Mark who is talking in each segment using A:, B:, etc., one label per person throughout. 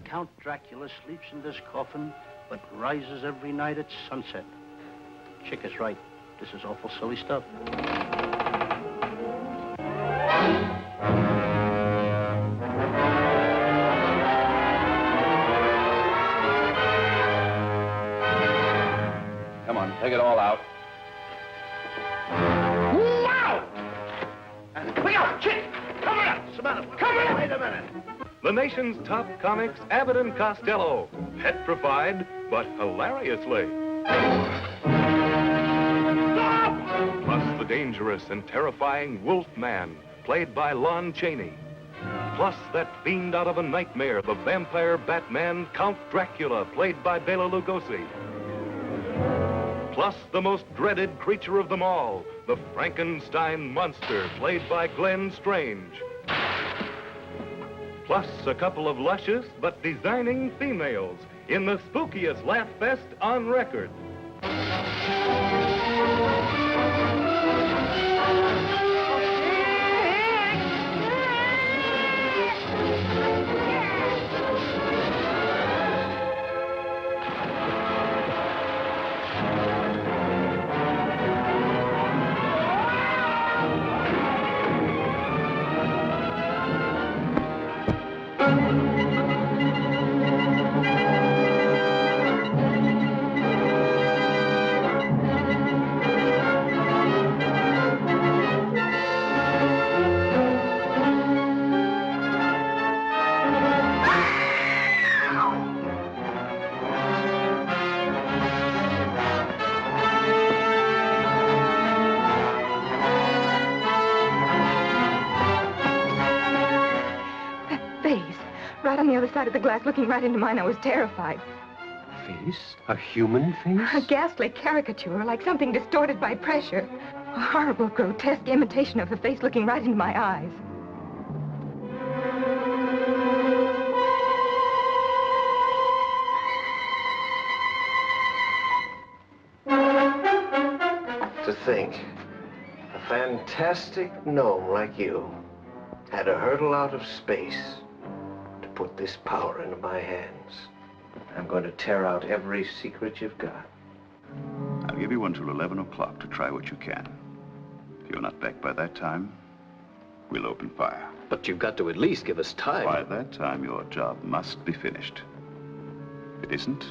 A: Count Dracula sleeps in this coffin, but rises every night at sunset. Chick is right. This is awful silly stuff.
B: Come on, take it all out.
A: Wow! Look out, Chick! Come on! What's the matter? Come on! Wait a minute.
C: The nation's top comics, Abbott and Costello. Petrified, but hilariously.
A: Stop!
C: Plus the dangerous and terrifying Wolfman, played by Lon Chaney. Plus that fiend out of a nightmare, the vampire Batman, Count Dracula, played by Bela Lugosi. Plus the most dreaded creature of them all, the Frankenstein monster, played by Glenn Strange. Plus a couple of luscious but designing females in the spookiest laugh fest on record.
D: Right on the other side of the glass, looking right into mine, I was terrified.
E: Face? A human face?
D: A ghastly caricature, like something distorted by pressure. A horrible, grotesque imitation of the face looking right into my eyes.
E: To think, a fantastic gnome like you had to hurtle out of space to put this power into my hands. I'm going to tear out every secret you've got.
F: I'll give you until 11 o'clock to try what you can. If you're not back by that time, we'll open fire.
E: But you've got to at least give us time.
F: By that time, your job must be finished. If it isn't,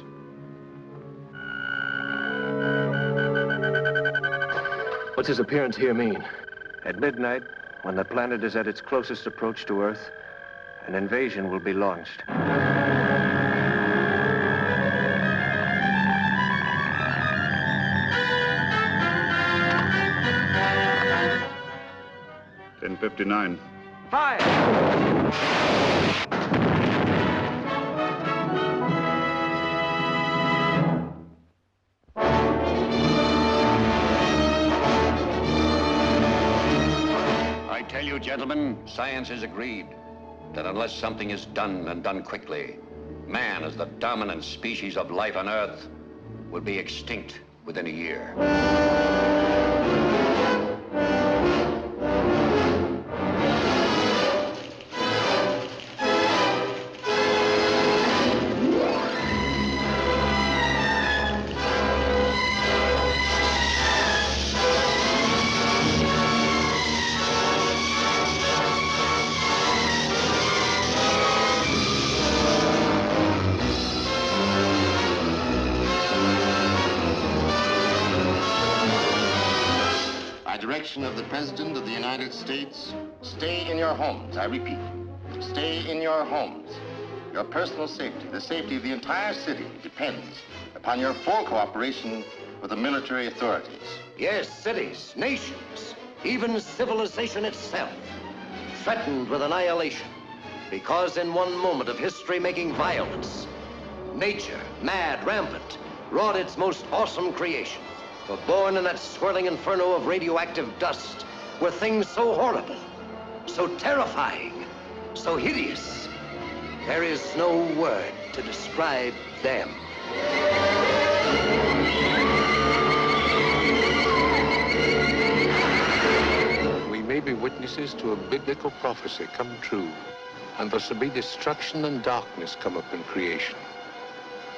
E: what's his appearance here mean? At midnight, when the planet is at its closest approach to Earth, an invasion will be launched.
F: $10:59.
E: Fire!
G: I tell you, gentlemen, science has agreed that unless something is done and done quickly, man, as the dominant species of life on Earth, will be extinct within a year.
H: Direction of the President of the United States, stay in your homes. I repeat, stay in your homes. Your personal safety, the safety of the entire city, depends upon your full cooperation with the military authorities.
G: Yes, cities, nations, even civilization itself, threatened with annihilation, because in one moment of history-making violence, nature, mad, rampant, wrought its most awesome creation. For born in that swirling inferno of radioactive dust were things so horrible, so terrifying, so hideous. There is no word to describe them.
I: We may be witnesses to a biblical prophecy come true.
B: And there shall be destruction and darkness come up in creation.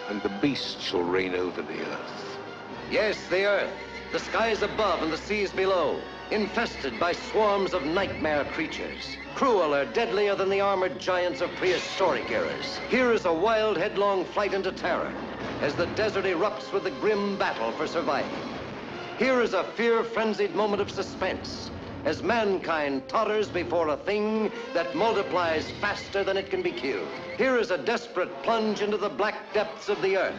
B: And the beast shall reign over the earth.
G: Yes, the earth, the skies above and the seas below, infested by swarms of nightmare creatures, crueler, deadlier than the armored giants of prehistoric eras. Here is a wild, headlong flight into terror as the desert erupts with the grim battle for survival. Here is a fear-frenzied moment of suspense as mankind totters before a thing that multiplies faster than it can be killed. Here is a desperate plunge into the black depths of the earth,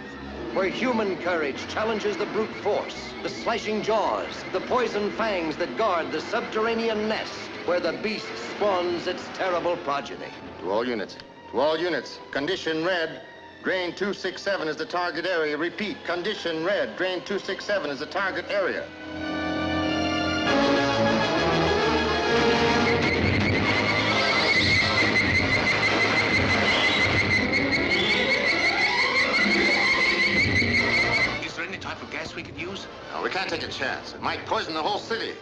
G: where human courage challenges the brute force, the slashing jaws, the poison fangs that guard the subterranean nest where the beast spawns its terrible progeny.
H: To all units, condition red. Drain 267 is the target area. Repeat, condition red. Drain 267 is the target area.
B: Is there any type of gas we could use?
H: No, we can't take a chance. It might poison the whole city.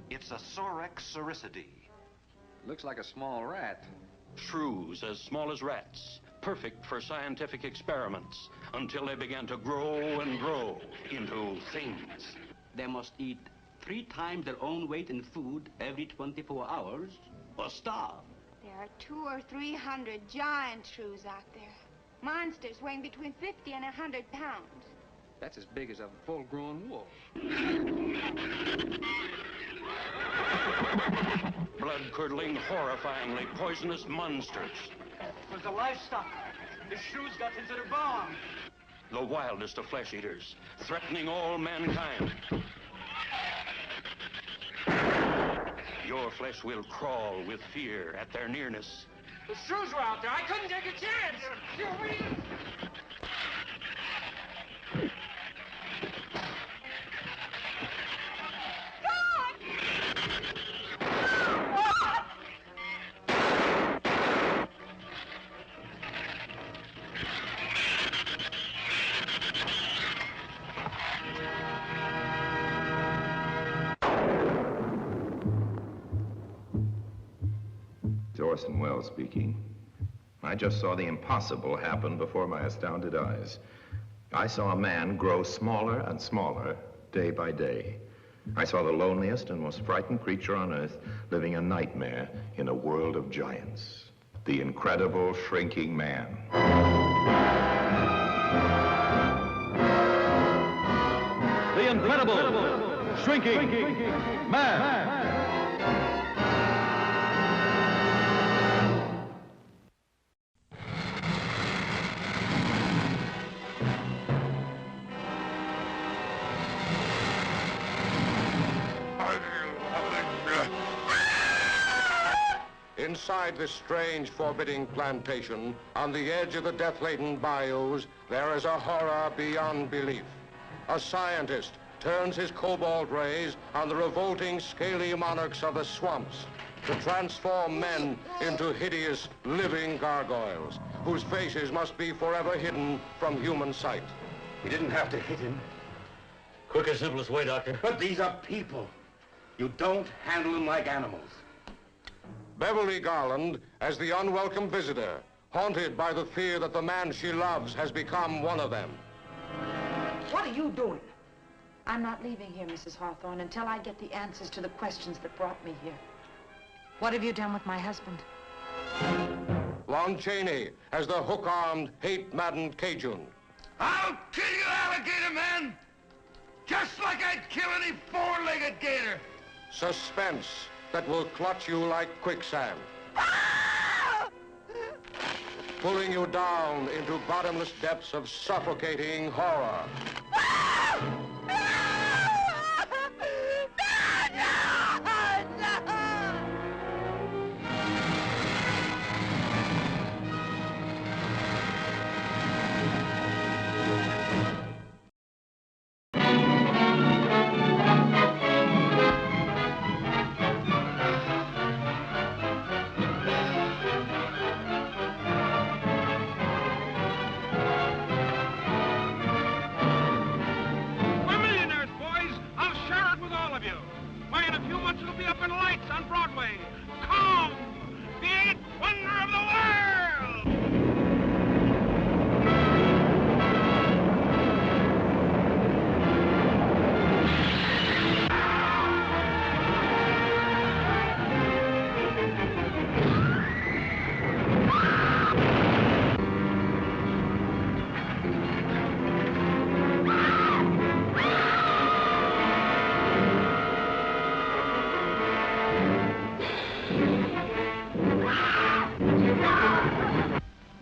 I: It's a Sorex cericidae.
J: Looks like a small rat.
K: Shrews as small as rats, perfect for scientific experiments, until they began to grow and grow into things.
L: They must eat 3 times their own weight in food every 24 hours or starve.
M: There are 200 or 300 giant shrews out there. Monsters weighing between 50 and 100 pounds.
J: That's as big as a full-grown wolf.
K: Blood-curdling, horrifyingly poisonous monsters.
N: It was the livestock. The shrews got into their bomb.
K: The wildest of flesh-eaters, threatening all mankind. Your flesh will crawl with fear at their nearness.
N: The shrews were out there. I couldn't take a chance.
O: Orson Welles speaking. I just saw the impossible happen before my astounded eyes. I saw a man grow smaller and smaller day by day. I saw the loneliest and most frightened creature on earth living a nightmare in a world of giants. The incredible shrinking man.
P: The incredible shrinking man.
Q: Inside this strange, forbidding plantation, on the edge of the death-laden bayous, there is a horror beyond belief. A scientist turns his cobalt rays on the revolting, scaly monarchs of the swamps to transform men into hideous, living gargoyles, whose faces must be forever hidden from human sight.
R: You didn't have to hit him. Quick and simplest way, Doctor. But these are people. You don't handle them like animals.
Q: Beverly Garland as the unwelcome visitor, haunted by the fear that the man she loves has become one of them.
S: What are you doing? I'm not leaving here, Mrs. Hawthorne, until I get the answers to the questions that brought me here. What have you done with my husband?
Q: Lon Chaney as the hook-armed, hate-maddened Cajun.
R: I'll kill you, alligator man! Just
Q: just like I'd kill any four-legged gator. Suspense that will clutch you like quicksand. Pulling you down into bottomless depths of suffocating horror.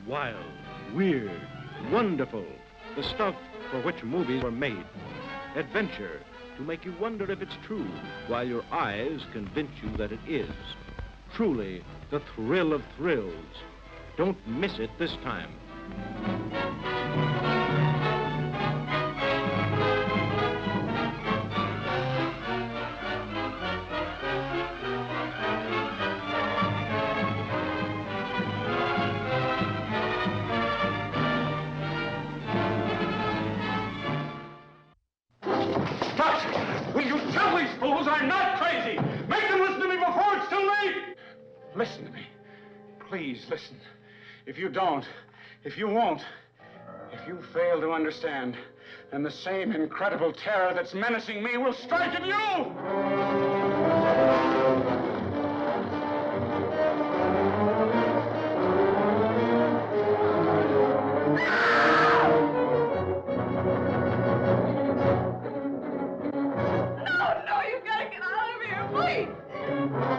P: Wild, weird, wonderful. The stuff for which movies were made. Adventure, to make you wonder if it's true, while your eyes convince you that it is. Truly, the thrill of thrills. Don't miss it this time.
N: Will you tell these fools I'm not crazy? Make them listen to me before it's too late!
T: Listen to me. Please listen. If you don't, if you won't, if you fail to understand, then the same incredible terror that's menacing me will strike at you!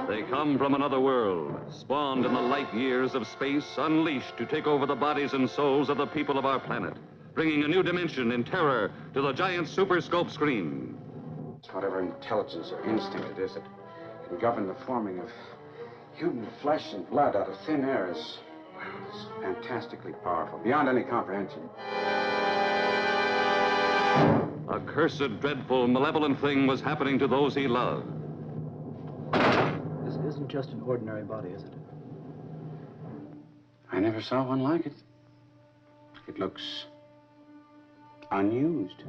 C: They come from another world, spawned in the light years of space, unleashed to take over the bodies and souls of the people of our planet, bringing a new dimension in terror to the giant super scope screen.
T: Whatever intelligence or instinct it is that can govern the forming of human flesh and blood out of thin air is fantastically powerful, beyond any comprehension.
C: A cursed, dreadful, malevolent thing was happening to those he loved.
U: This isn't just an ordinary body, is it?
T: I never saw one like it. It looks unused.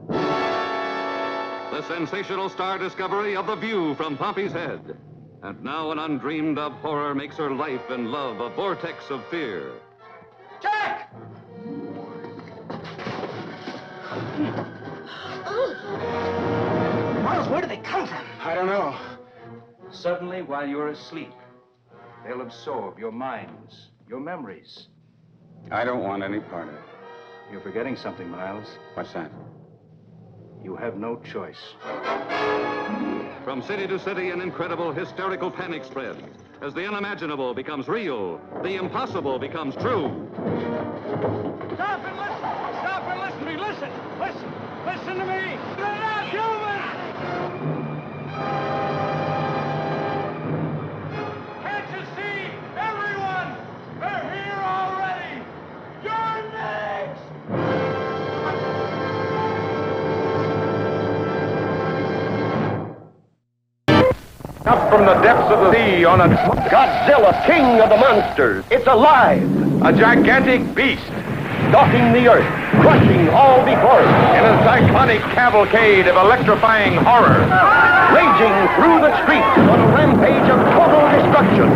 C: The sensational star discovery of The View from Pompey's Head. And now an undreamed of horror makes her life and love a vortex of fear.
N: Jack!
U: Miles, where do they come from?
T: I don't know.
V: Suddenly, while you're asleep, they'll absorb your minds, your memories.
T: I don't want any part of it.
V: You're forgetting something, Miles.
T: What's that?
V: You have no choice.
C: From city to city, an incredible, hysterical panic spreads. As the unimaginable becomes real, the impossible becomes true.
N: Stop and listen! Stop and listen to me! Listen! Listen! Listen to me! They're not human! Can't you see? Everyone! They're here already! You're next!
W: Up from the depths of the sea on a Godzilla, king of the monsters. It's alive. A gigantic beast. Stalking the earth, crushing all before it. In a cyclonic cavalcade of electrifying horror. Raging through the streets on a rampage of total destruction.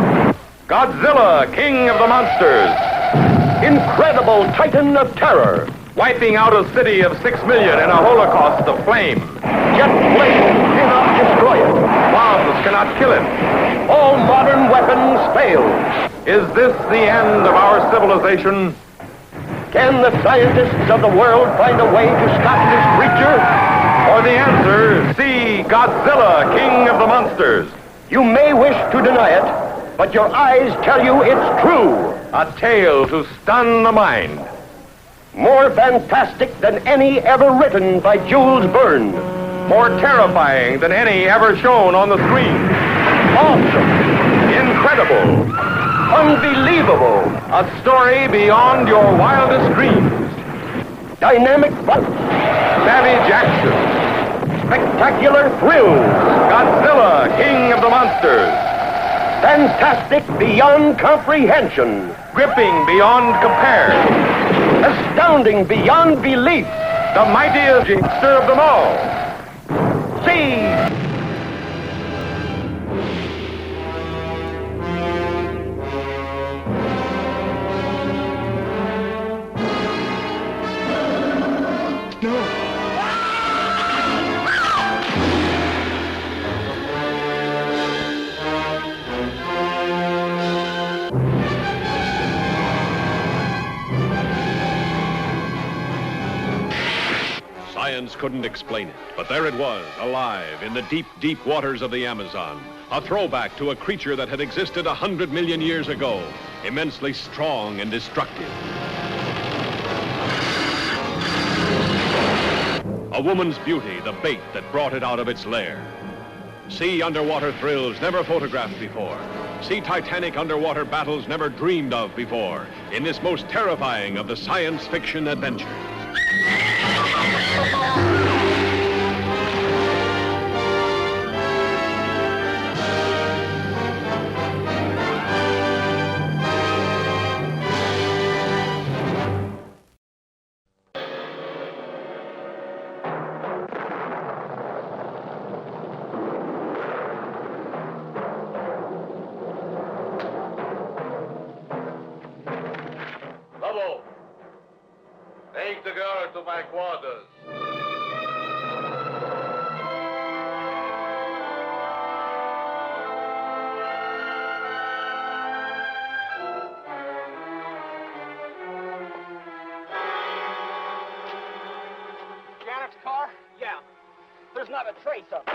W: Godzilla, king of the monsters. Incredible titan of terror. Wiping out a city of 6 million in a holocaust of flame. Jet flames cannot destroy it. Bombs cannot kill it. All modern weapons fail. Is this the end of our civilization? Can the scientists of the world find a way to stop this creature? For the answer, see Godzilla, King of the Monsters. You may wish to deny it, but your eyes tell you it's true. A tale to stun the mind. More fantastic than any ever written by Jules Verne. More terrifying than any ever shown on the screen. Awesome. Incredible. Unbelievable. A story beyond your wildest dreams. Dynamic fun. Savage action. Spectacular thrills. Godzilla, King of the Monsters. Fantastic beyond comprehension. Gripping beyond compare. Astounding beyond belief. The mightiest monster of them all. See!
A: Science couldn't explain it, but there it was, alive in the deep, deep waters of the Amazon. A throwback to a creature that had existed 100 million years ago, immensely strong and destructive. A woman's beauty, the bait that brought it out of its lair. See underwater thrills never photographed before. See titanic underwater battles never dreamed of before in this most terrifying of the science fiction adventures.
W: Lobo, take the girl to my quarters.
N: Janet's car? Yeah. There's not a trace of it.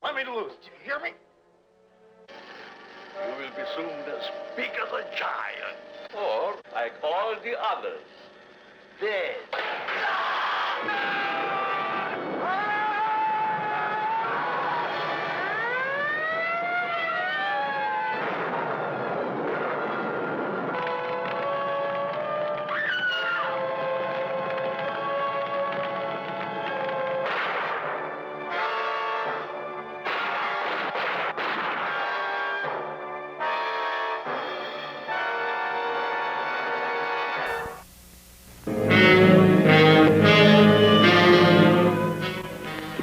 W: Let me loose. Do you hear me? You will be soon as big as a giant. Or, like all the others, dead.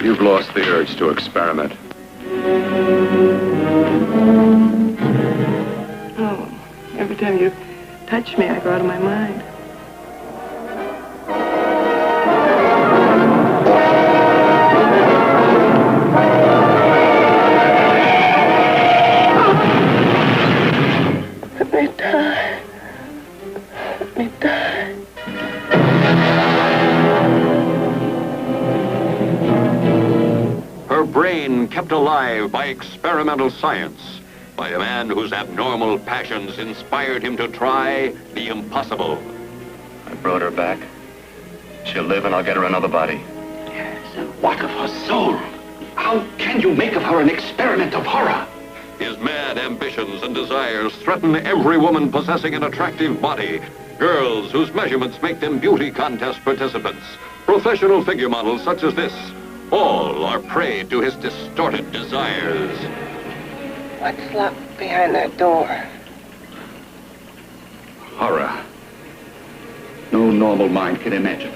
A: You've lost the urge to experiment.
D: Oh, every time you touch me, I go out of my mind. Let me die. Let me die.
C: Her brain kept alive by experimental science, by a man whose abnormal passions inspired him to try the impossible.
R: I brought her back. She'll live and I'll get her another body.
L: Yes, and what of her soul? How can you make of her an experiment of horror?
C: His mad ambitions and desires threaten every woman possessing an attractive body. Girls whose measurements make them beauty contest participants. Professional figure models such as this. All are prey to his distorted desires.
D: What's locked behind that door?
L: Horror. No normal mind can imagine.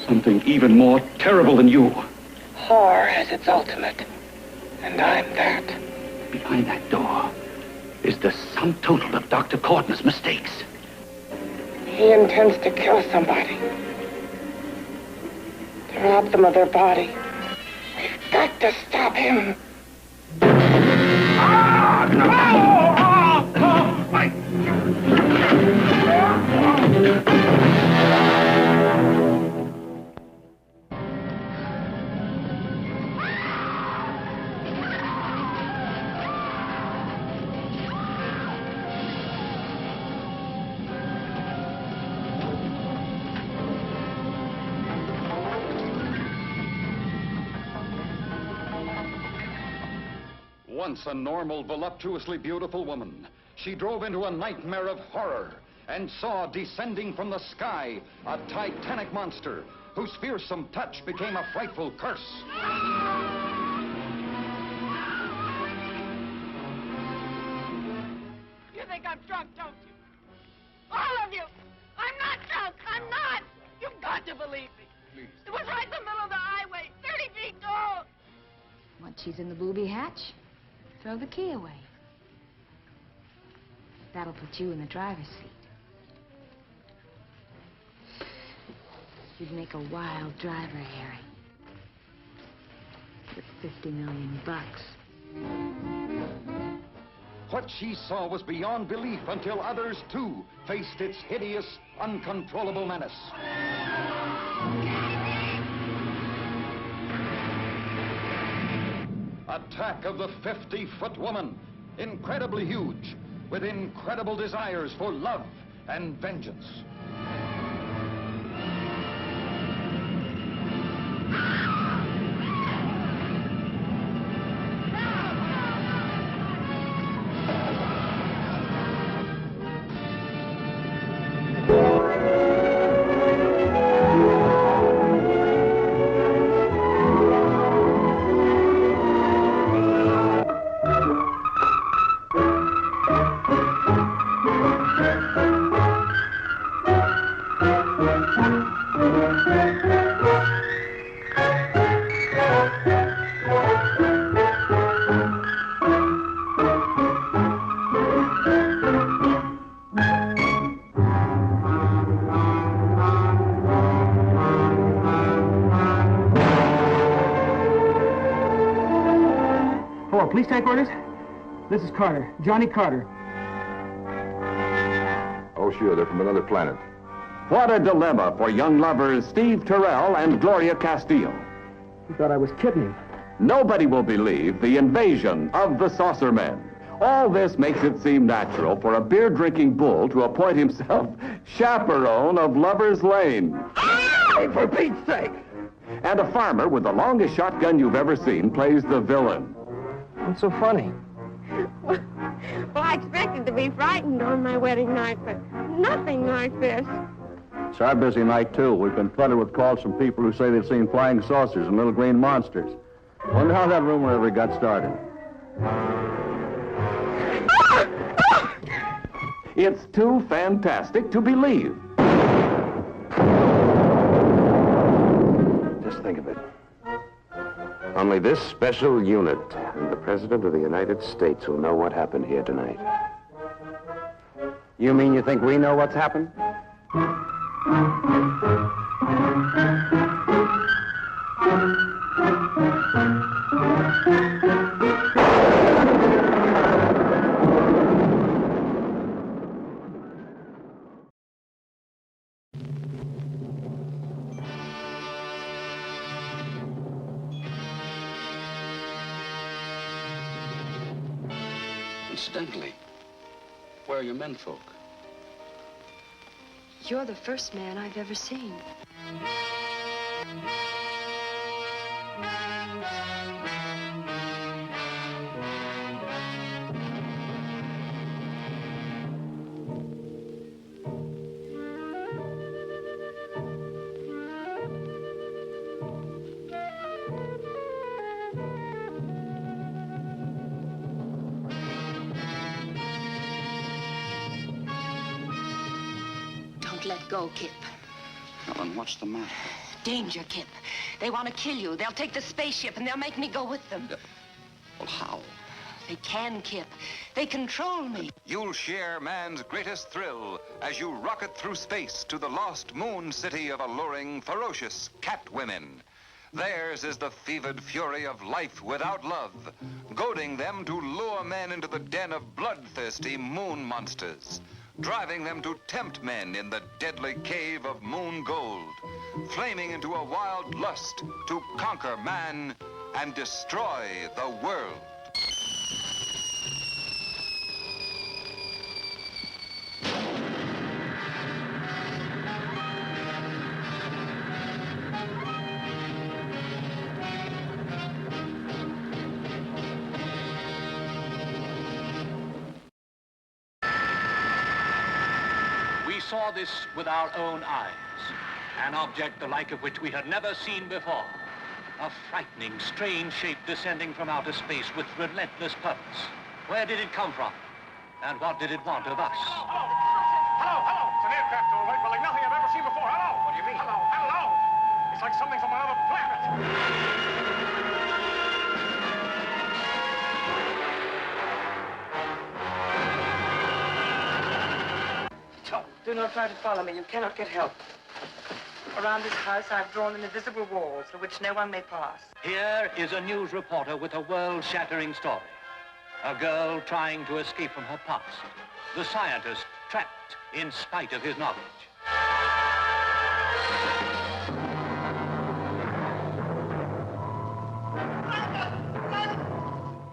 L: Something even more terrible than you.
D: Horror has its ultimate, and I'm that.
L: Behind that door is the sum total of Dr. Courtney's mistakes.
D: He intends to kill somebody.
U: Rob them of their body. We've got to stop him.
E: Once a normal, voluptuously beautiful woman, she drove into a nightmare of horror and saw descending from the sky a titanic monster whose fearsome touch became a frightful curse.
N: You think I'm drunk, don't you? All of you! I'm not drunk! I'm not! You've got to believe me. Please. It was right in the middle of the highway, 30 feet tall.
S: Once she's in the booby hatch, throw the key away. That'll put you in the driver's seat. You'd make a wild driver, Harry. With $50 million.
E: What she saw was beyond belief until others, too, faced its hideous, uncontrollable menace. Attack of the 50-foot woman, incredibly huge, with incredible desires for love and vengeance.
U: Police headquarters? This is Carter. Johnny Carter.
F: Oh, sure. They're from another planet.
C: What a dilemma for young lovers Steve Terrell and Gloria Castillo.
U: He thought I was kidding him.
C: Nobody will believe the invasion of the Saucer Men. All this makes it seem natural for a beer-drinking bull to appoint himself chaperone of Lover's Lane.
U: Hey, for Pete's sake!
C: And a farmer with the longest shotgun you've ever seen plays the villain.
U: What's so funny?
M: Well, I expected to be frightened on my wedding night, but nothing like this.
G: It's our busy night, too. We've been flooded with calls from people who say they've seen flying saucers and little green monsters. Wonder how that rumor ever got started.
C: It's too fantastic to believe.
B: Just think of it. Only this special unit and the President of the United States will know what happened here tonight.
U: You mean you think we know what's happened?
K: Incidentally, where are your menfolk?
X: You're the first man I've ever seen.
S: Let go, Kip.
K: Helen, what's the matter?
S: Danger, Kip. They want to kill you. They'll take the spaceship and they'll make me go with them.
K: Well, how?
H: They can, Kip. They control me.
I: You'll share man's greatest thrill as you rocket through space to the lost moon city of alluring, ferocious cat women. Theirs is the fevered fury of life without love, goading them to lure men into the den of bloodthirsty moon monsters, driving them to tempt men in the deadly cave of moon gold, flaming into a wild lust to conquer man and destroy the world.
J: We saw this with our own eyes, an object the like of which we had never seen before. A frightening, strange shape descending from outer space with relentless purpose. Where did it come from? And what did it want of us?
T: Hello. It's an aircraft, all right, but like nothing I've ever seen before. Hello. What do you mean? Hello. It's like something from another planet.
D: Do not try to follow me. You cannot get help. Around this house, I've drawn invisible walls through which no one may pass.
J: Here is a news reporter with a world-shattering story. A girl trying to escape from her past. The scientist trapped in spite of his knowledge.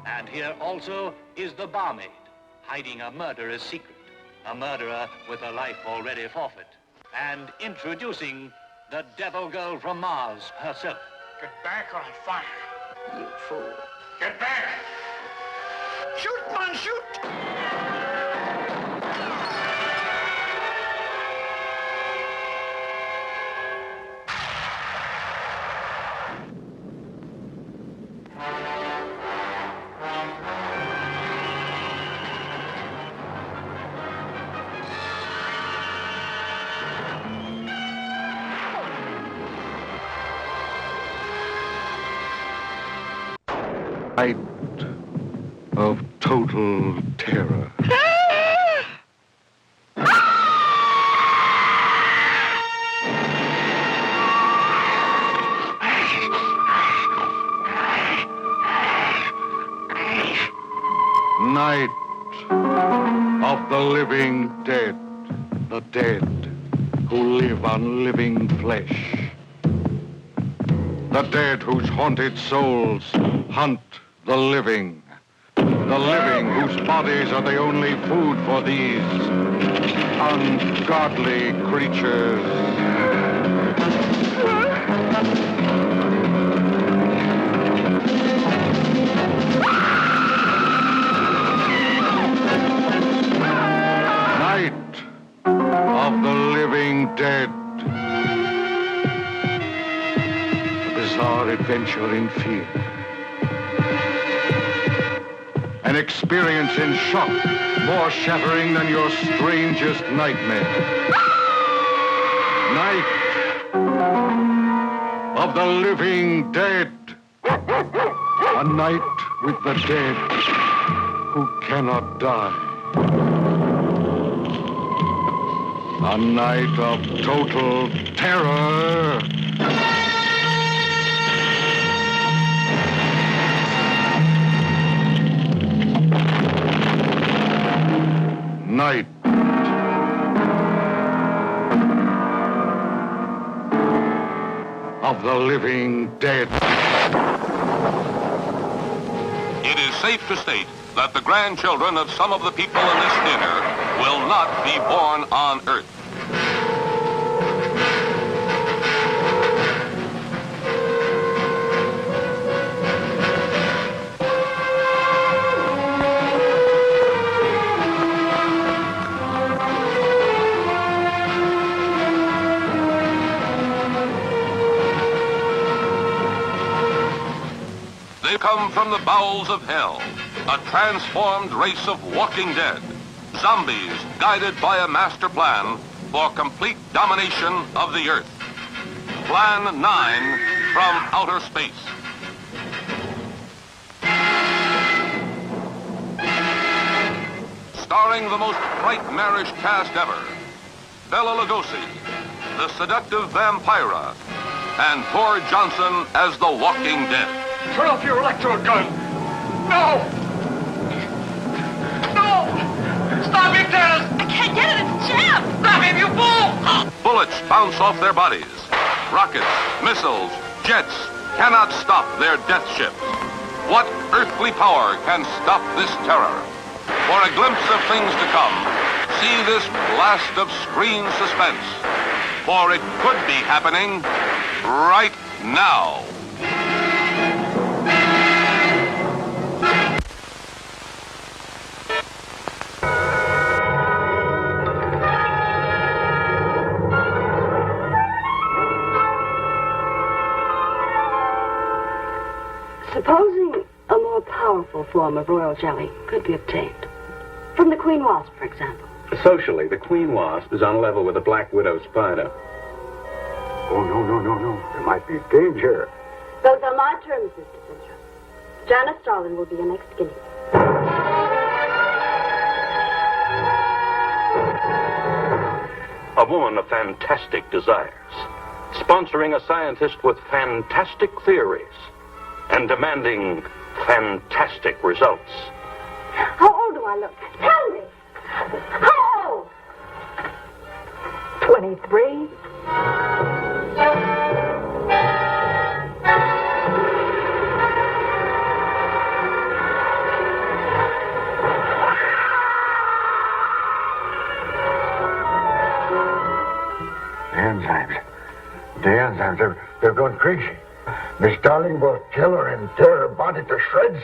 J: And here also is the barmaid, hiding a murderer's secret. A murderer with a life already forfeit. And introducing the devil girl from Mars herself.
T: Get back or I'll fire.
D: You fool.
T: Get back! Shoot, man, shoot!
Q: Night of total terror. Night of the living dead, the dead who live on living flesh. The dead whose haunted souls hunt the living whose bodies are the only food for these ungodly creatures. Night of the living dead. A bizarre adventure in fear. An experience in shock, more shattering than your strangest nightmare. Night of the living dead. A night with the dead who cannot die. A night of total terror. Night of the living dead.
C: It is safe to state that the grandchildren of some of the people in this dinner will not be born on Earth. They come from the bowels of hell, a transformed race of walking dead, zombies guided by a master plan for complete domination of the Earth. Plan 9 from outer space.
I: starring the most nightmarish cast ever. Bela Lugosi, the seductive Vampira, and poor Johnson as the Walking Dead.
T: Turn off your electrode gun! No! No! Stop it, Dennis!
N: I can't get it. It's jammed.
T: Stop him, you fool!
I: Bullets bounce off their bodies. Rockets, missiles, jets cannot stop their death ships. What earthly power can stop this terror? For a glimpse of things to come, see this blast of screen suspense. For it could be happening right now.
X: Supposing a more powerful form of royal jelly could be obtained. From the queen wasp, for example.
O: Socially, the queen wasp is on level with the black widow spider.
F: Oh, no. There might be danger.
X: Those are my terms, Mr. Fincher. Janice Starlin will be your next guinea.
K: A woman of fantastic desires, sponsoring a scientist with fantastic theories, and demanding fantastic results.
X: How old do I look? Tell me! How old? 23.
F: The enzymes, they're going crazy. Miss Darling will kill her and tear her body to shreds.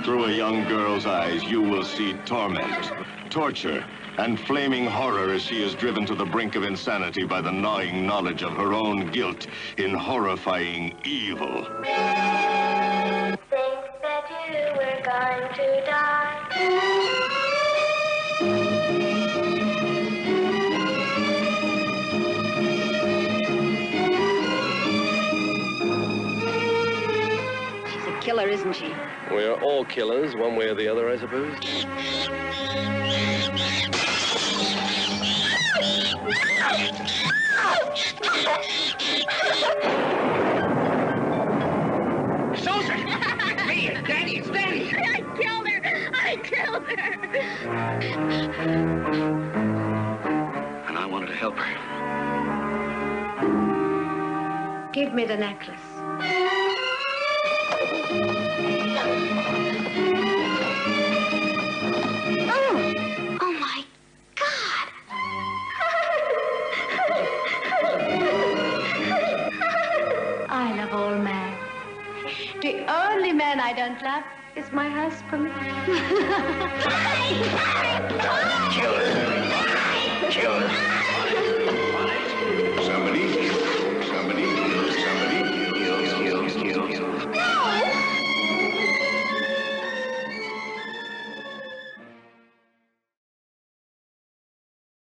P: Through a young girl's eyes, you will see torment, torture, and flaming horror as she is driven to the brink of insanity by the gnawing knowledge of her own guilt in horrifying evil.
N: Think that you were going to die.
X: Killer, isn't she?
V: We're all killers, one way or the other, I suppose.
T: Susan! It's me, it's Danny, it's Danny!
N: I killed her!
V: And I wanted to help her.
X: Give me the necklace.
N: Oh my God!
X: I love all men. The only man I don't love is my husband.
T: Kill her! Kill her!